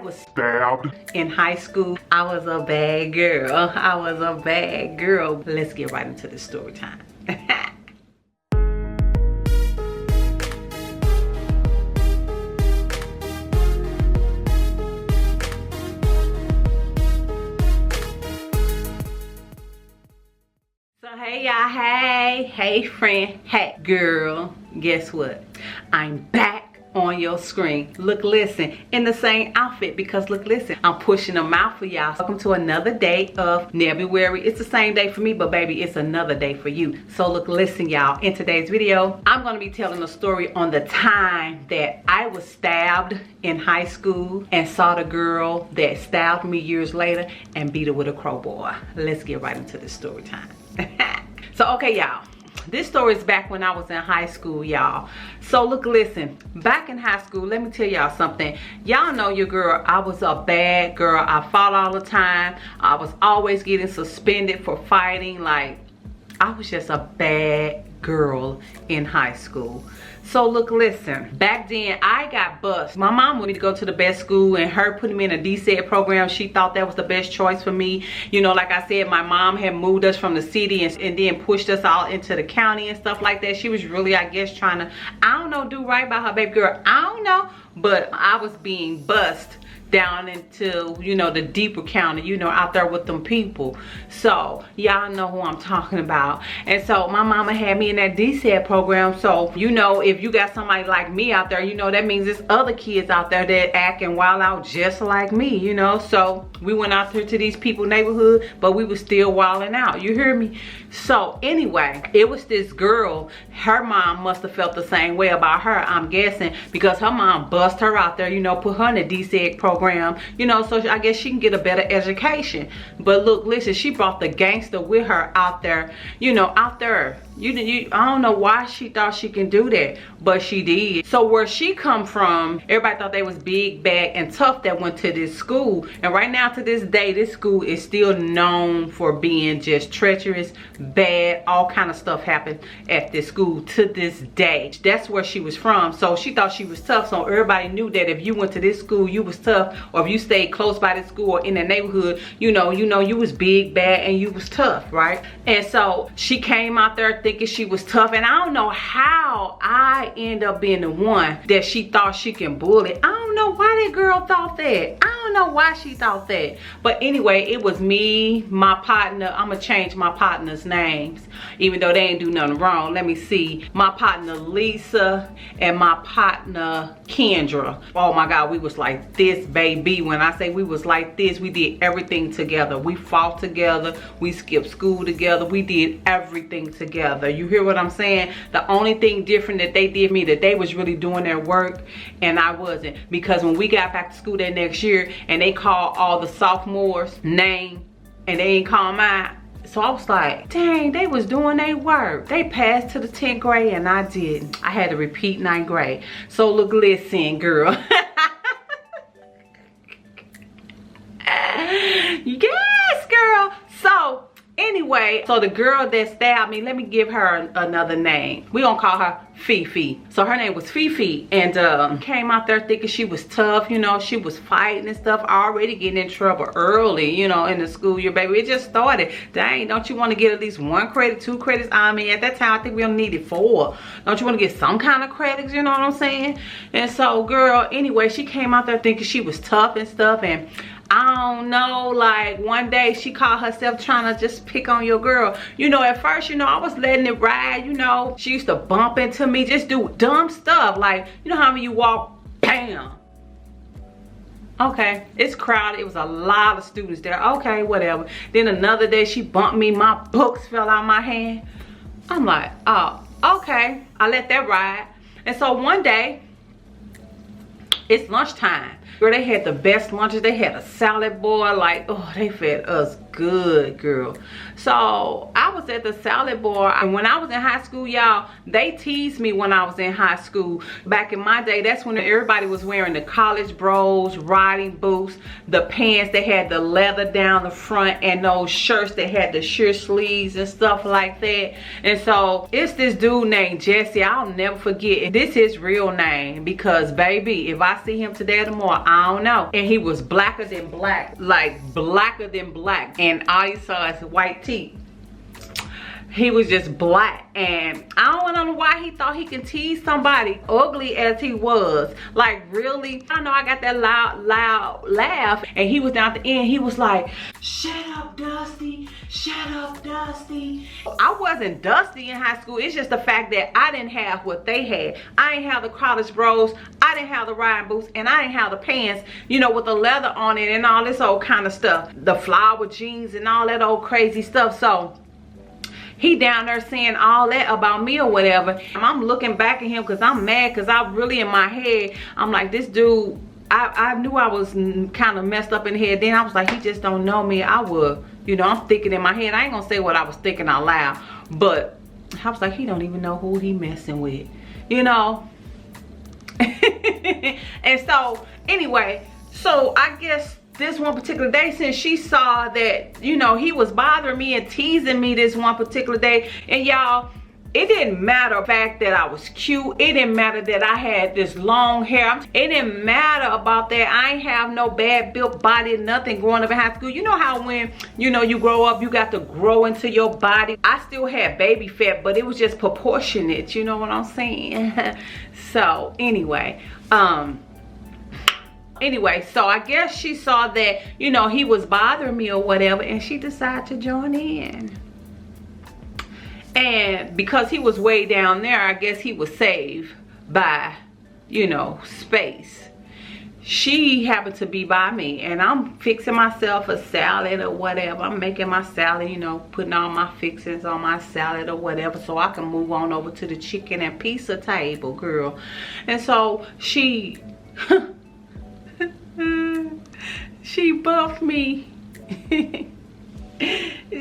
was stabbed in high school. I was a bad girl. I was a bad girl. Let's get right into the story time. So hey y'all, hey friend, hey girl, guess what? I'm back on your screen. Look, listen, in the same outfit, because look, listen, I'm pushing them out for y'all. Welcome to another day of February. It's the same day for me, but baby, it's another day for you. So look, listen y'all, in today's video, I'm gonna be telling a story on the time that I was stabbed in high school and saw the girl that stabbed me years later and beat her with a crowbar. Let's get right into the story time. So okay y'all, this story is back when I was in high school, y'all. So look, listen, back in high school, let me tell y'all something. Y'all know your girl, I was a bad girl. I fought all the time. I was always getting suspended for fighting. Like, I was just a bad girl in high school. So look, listen, back then I got bused. My mom wanted me to go to the best school, and her putting me in a DSED program, she thought that was the best choice for me. You know, like I said, my mom had moved us from the city and then pushed us all into the county and stuff like that. She was really, I guess, trying to, I don't know, do right by her baby girl. I don't know, but I was being bused down into, you know, the deeper county, you know, out there with them people. So y'all know who I'm talking about. And so my mama had me in that DSED program. So, you know, if you got somebody like me out there, you know, that means there's other kids out there that acting wild out just like me, you know. So we went out there to these people neighborhood, but we was still wilding out, you hear me? So anyway, it was this girl, her mom must have felt the same way about her, I'm guessing, because her mom bust her out there, you know, put her in the DSED program, you know, so I guess she can get a better education. But look, listen, she brought the gangster with her out there, you know, out there. I don't know why she thought she can do that, but she did. So where she come from, everybody thought they was big, bad, and tough that went to this school. And right now to this day, this school is still known for being just treacherous, bad, all kind of stuff happened at this school to this day. That's where she was from. So she thought she was tough. So everybody knew that if you went to this school, you was tough. Or if you stayed close by the school or in the neighborhood, you know, you was big, bad, and you was tough, right? And so she came out there thinking she was tough, and I don't know how I end up being the one that she thought she can bully. I don't know why that girl thought that. I don't know why she thought that. But anyway, it was me, my partner. I'm gonna change my partner's names, even though they ain't do nothing wrong. Let me see. My partner Lisa and my partner Kendra. Oh my God, we was like this, baby. When I say we was like this, we did everything together. We fought together. We skipped school together. We did everything together. You hear what I'm saying? The only thing different that they did me, that they was really doing their work and I wasn't. Because when we got back to school that next year and they called all the sophomores name and they ain't call mine. So I was like, dang, they was doing their work. They passed to the 10th grade and I didn't. I had to repeat 9th grade. So look, listen, girl. Yes, girl. So anyway, so the girl that stabbed me, let me give her another name. We gonna call her Fifi. So her name was Fifi, and came out there thinking she was tough, you know, she was fighting and stuff, already getting in trouble early, you know, in the school year, baby. It just started. Dang, don't you want to get at least 1 credit, 2 credits? I mean, at that time, I think we only needed 4. Don't you want to get some kind of credits, you know what I'm saying? And so, girl, anyway, she came out there thinking she was tough and stuff, and I don't know, like one day she called herself trying to just pick on your girl. You know, at first, you know, I was letting it ride, you know. She used to bump into me, just do dumb stuff. Like, you know how when you walk, bam. Okay, it's crowded. It was a lot of students there. Okay, whatever. Then another day she bumped me. My books fell out of my hand. I'm like, oh, okay. I let that ride. And so one day, it's lunchtime. Girl, they had the best lunches. They had a salad bar. Like, oh, they fed us good, girl. So I I was at the salad bar. And when I was in high school, y'all, they teased me when I was in high school. Back in my day, that's when everybody was wearing the college bros, riding boots, the pants that had the leather down the front, and those shirts that had the sheer sleeves and stuff like that. And so it's this dude named Jesse. I'll never forget. This is his real name, because baby, if I see him today or tomorrow, I don't know. And he was blacker than black, like blacker than black, and all you saw is white teeth. He was just black, and I don't know why he thought he could tease somebody ugly as he was. Like, really? I know I got that loud laugh, and he was down at the end. He was like, "Shut up, Dusty. Shut up, Dusty." I wasn't dusty in high school. It's just the fact that I didn't have what they had. I didn't have the college bros. I didn't have the riding boots, and I didn't have the pants, you know, with the leather on it and all this old kind of stuff. The flower jeans and all that old crazy stuff. So he down there saying all that about me or whatever. I'm looking back at him because I'm mad, because I really in my head, I'm like, this dude, I knew I was kind of messed up in the head. Then I was like, he just don't know me. I would, you know, I'm thinking in my head. I ain't gonna say what I was thinking out loud, but I was like, he don't even know who he messing with, you know. And so anyway, so I guess this one particular day, since she saw that, you know, he was bothering me and teasing me this one particular day, and y'all, it didn't matter the fact that I was cute. It didn't matter that I had this long hair. It didn't matter about that. I ain't have no bad built body, nothing growing up in high school. You know how when, you know, you grow up, you got to grow into your body. I still had baby fat, but it was just proportionate. You know what I'm saying? So anyway, so I guess she saw that, you know, he was bothering me or whatever, and she decided to join in. And because he was way down there, I guess he was saved by, you know, space. She happened to be by me, and I'm fixing myself a salad or whatever. I'm making my salad, you know, putting all my fixings on my salad or whatever, so I can move on over to the chicken and pizza table, girl. And so she she bumped me.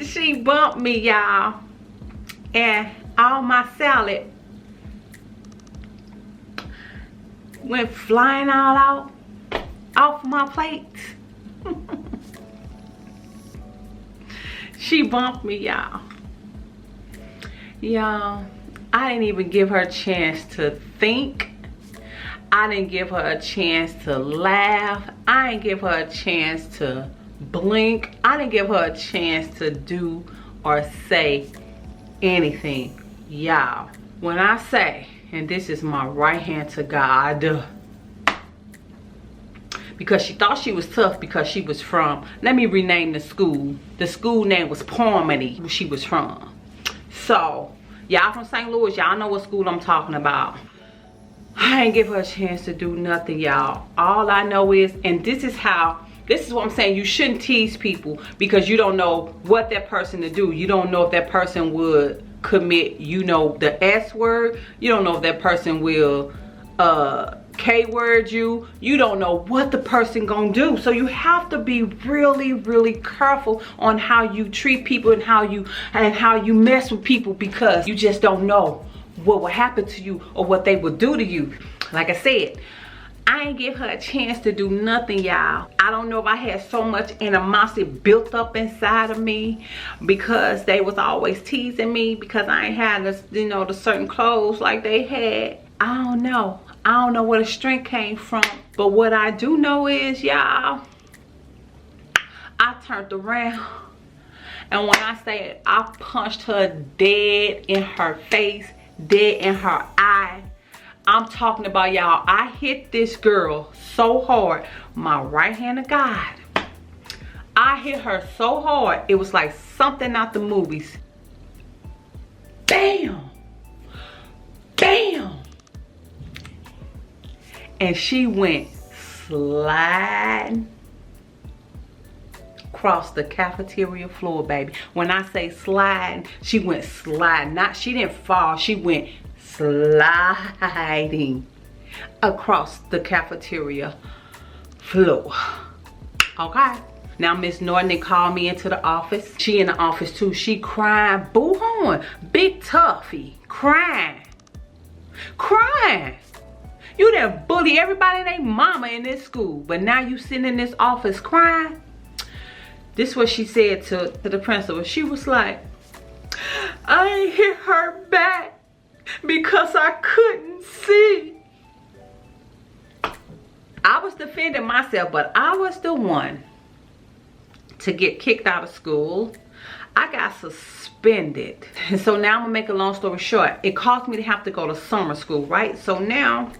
She bumped me, y'all, and all my salad went flying all out off my plate. She bumped me, y'all. Y'all, I didn't even give her a chance to think. I didn't give her a chance to laugh. I didn't give her a chance to blink. I didn't give her a chance to do or say anything. Y'all, when I say, and this is my right hand to God, because she thought she was tough because she was from, let me rename the school. The school name was Pormany, where she was from. So y'all from St. Louis, y'all know what school I'm talking about. I ain't give her a chance to do nothing, y'all. All I know is, and this is what I'm saying, you shouldn't tease people, because you don't know what that person to do. You don't know if that person would commit, you know, the S word. You don't know if that person will K word you. You don't know what the person gonna do. So you have to be really, really careful on how you treat people and how you mess with people, because you just don't know what will happen to you or what they will do to you. Like I said, I ain't give her a chance to do nothing, y'all. I don't know if I had so much animosity built up inside of me because they was always teasing me because I ain't had this, you know, the certain clothes like they had. I don't know. I don't know where the strength came from. But what I do know is, y'all, I turned around, and when I say I punched her dead in her face, dead in her eye, I'm talking about, y'all, I hit this girl so hard, my right hand of God, I hit her so hard, it was like something out the movies. Bam! Bam! And she went sliding across the cafeteria floor, baby. When I say sliding, she went sliding. She didn't fall, she went sliding across the cafeteria floor. Okay? Now Miss Norton, they called me into the office. She in the office too. She crying, boo-hooing, big toughie, crying. You done bully everybody and they mama in this school, but now you sitting in this office crying. This is what she said to the principal. She was like, I ain't hit her back because I couldn't see. I was defending myself, but I was the one to get kicked out of school. I got suspended. And so now I'm gonna make a long story short. It caused me to have to go to summer school, right? So now,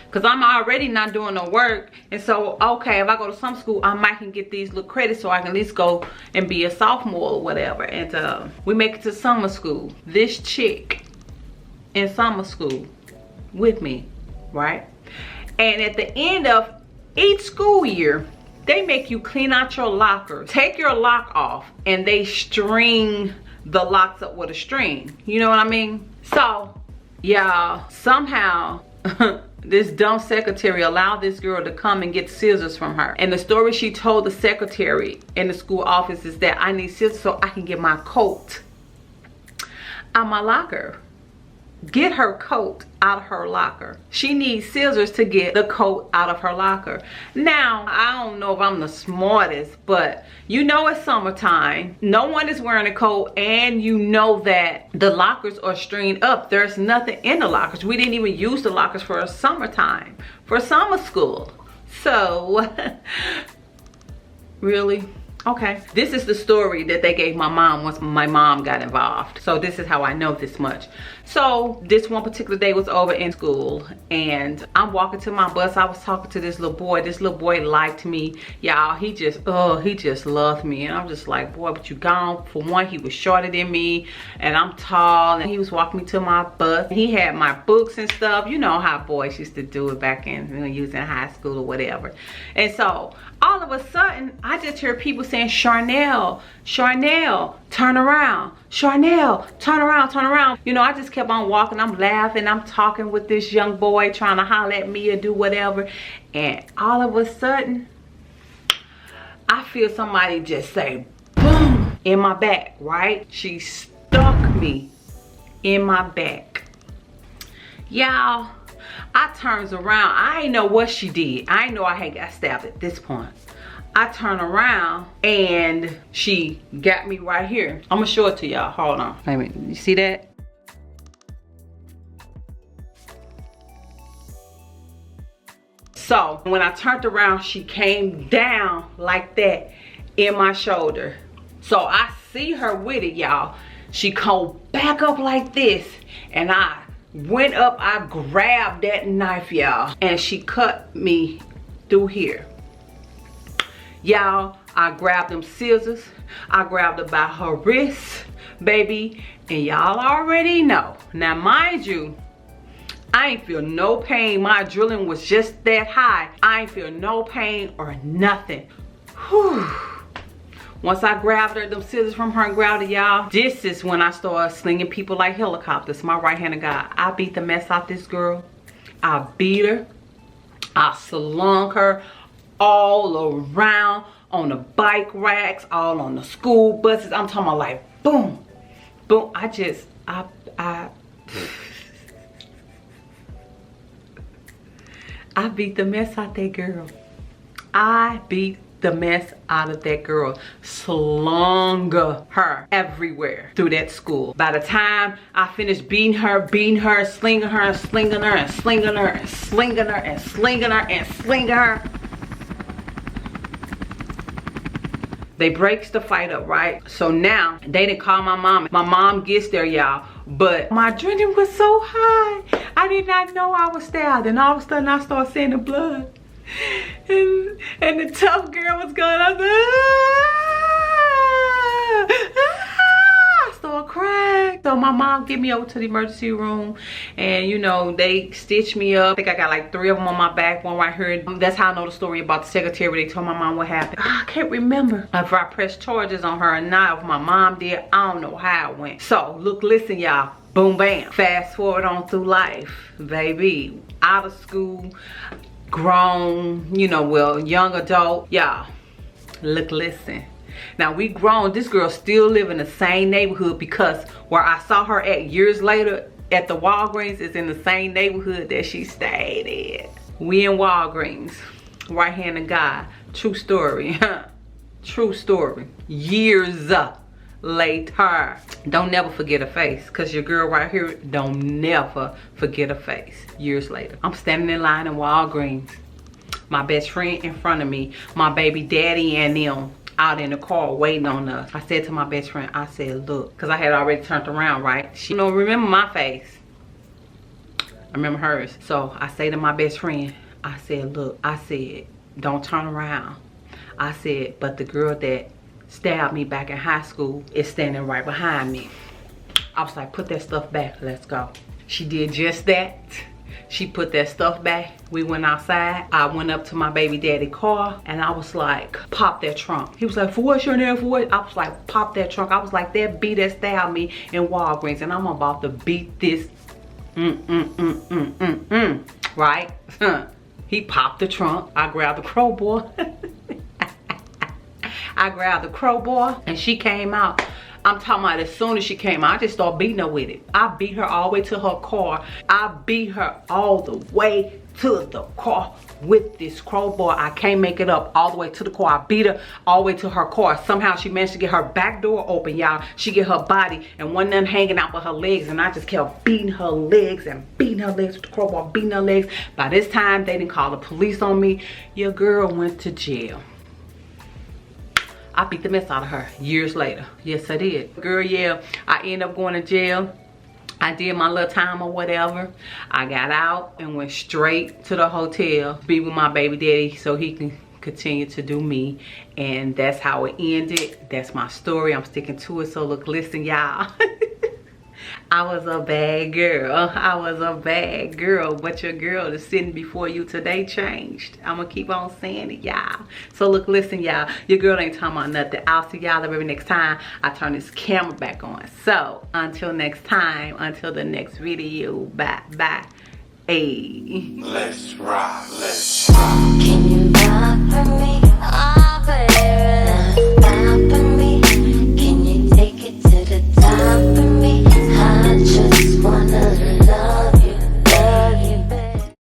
because I'm already not doing no work, and so, okay, if I go to summer school, I might can get these little credits so I can at least go and be a sophomore or whatever. And we make it to summer school. This chick in summer school with me, right? And at the end of each school year, they make you clean out your locker, take your lock off, and they string the locks up with a string. You know what I mean? So, y'all, somehow, this dumb secretary allowed this girl to come and get scissors from her. And the story she told the secretary in the school office is that I need scissors so I can get my coat out my locker. Get her coat out of her locker. She needs scissors to get the coat out of her locker. Now, I don't know if I'm the smartest, but you know it's summertime. No one is wearing a coat, and you know that the lockers are stringed up. There's nothing in the lockers. We didn't even use the lockers for summertime, for summer school. So, really? Okay, this is the story that they gave my mom once my mom got involved. So this is how I know this much. So this one particular day was over in school, and I'm walking to my bus. I was talking to this little boy. This little boy liked me, y'all. He just loved me. And I'm just like, boy, but you gone. For one, he was shorter than me, and I'm tall, and he was walking me to my bus. He had my books and stuff. You know how boys used to do it back in, when you was in high school or whatever. And so all of a sudden, I just hear people saying, Charnell, turn around. Charnell, turn around. You know, I just kept on walking. I'm laughing. I'm talking with this young boy, trying to holler at me or do whatever. And all of a sudden, I feel somebody just say, boom, in my back, right? She stuck me in my back. Y'all, I turns around. I ain't know what she did. I ain't know I had got stabbed at this point. I turn around and she got me right here. I'm gonna show it to y'all. Hold on. Wait a minute. You see that? So when I turned around, she came down like that in my shoulder. So I see her with it, y'all. She come back up like this, and I went up, I grabbed that knife, y'all, and she cut me through here. Y'all, I grabbed them scissors. I grabbed her by her wrist, baby, and y'all already know. Now, mind you, I ain't feel no pain. My adrenaline was just that high. I ain't feel no pain or nothing. Whew. Once I grabbed her, them scissors from her and grabbed it, y'all, this is when I started slinging people like helicopters. My right-handed guy. I beat the mess out this girl. I beat her. I slung her all around on the bike racks, all on the school buses. I'm talking about like boom, boom. I beat the mess out that girl. I beat the mess out of that girl. Slung her everywhere through that school. By the time I finished beating her, slinging her, and slinging her, and slinging her, and slinging her, and slinging her, and slinging her, they breaks the fight up, right? So now they didn't call my mom. My mom gets there, y'all, but my adrenaline was so high. I did not know I was stabbed, and all of a sudden I started seeing the blood. And the tough girl was going, I started crying. So my mom get me over to the emergency room, and you know, they stitched me up. I think I got like 3 of them on my back, one right here. That's how I know the story about the secretary. They told my mom what happened. I can't remember if I pressed charges on her or not. If my mom did, I don't know how it went. So look, listen, y'all. Boom, bam. Fast forward on through life, baby. Out of school, grown, you know, well, young adult. Y'all, Look, listen. Now we grown. This girl still live in the same neighborhood because where I saw her at years later at the Walgreens is in the same neighborhood that she stayed at. We in Walgreens. Right hand of God. True story. True story. Years later. Don't never forget a face. Cause your girl right here don't never forget a face. Years later. I'm standing in line in Walgreens. My best friend in front of me. My baby daddy and them out in the car waiting on us. I said to my best friend, I said, look, because I had already turned around, right? She don't remember my face. I remember hers. So I say to my best friend, I said, look, I said, don't turn around. I said, but the girl that stabbed me back in high school is standing right behind me. I was like, put that stuff back, let's go. She did just that. She put that stuff back. We went outside. I went up to my baby daddy car and I was like, pop that trunk. He was like, for what, Charnell, for what? I was like, pop that trunk. I was like, that bee that stabbed me in Walgreens and I'm about to beat this. Right? He popped the trunk. I grabbed the crowbar. I grabbed the crowbar and she came out. I'm talking about as soon as she came out, I just started beating her with it. I beat her all the way to her car. I beat her all the way to the car with this crowbar. I can't make it up. All the way to the car. I beat her all the way to her car. Somehow she managed to get her back door open, y'all. She get her body and one of them hanging out with her legs. And I just kept beating her legs and beating her legs with the crowbar, beating her legs. By this time, they didn't call the police on me. Your girl went to jail. I beat the mess out of her years later. Yes, I did. Girl, yeah, I ended up going to jail. I did my little time or whatever. I got out and went straight to the hotel, be with my baby daddy so he can continue to do me. And that's how it ended. That's my story. I'm sticking to it. So look, listen, y'all. I was a bad girl. I was a bad girl. But your girl that's sitting before you today changed. I'm going to keep on saying it, y'all. So look, listen, y'all. Your girl ain't talking about nothing. I'll see y'all every next time I turn this camera back on. So until next time, until the next video. Bye, bye. Hey. Let's rock. Let's rock. Can you rock for me? Oh, baby. Rock for me. Can you take it to the top?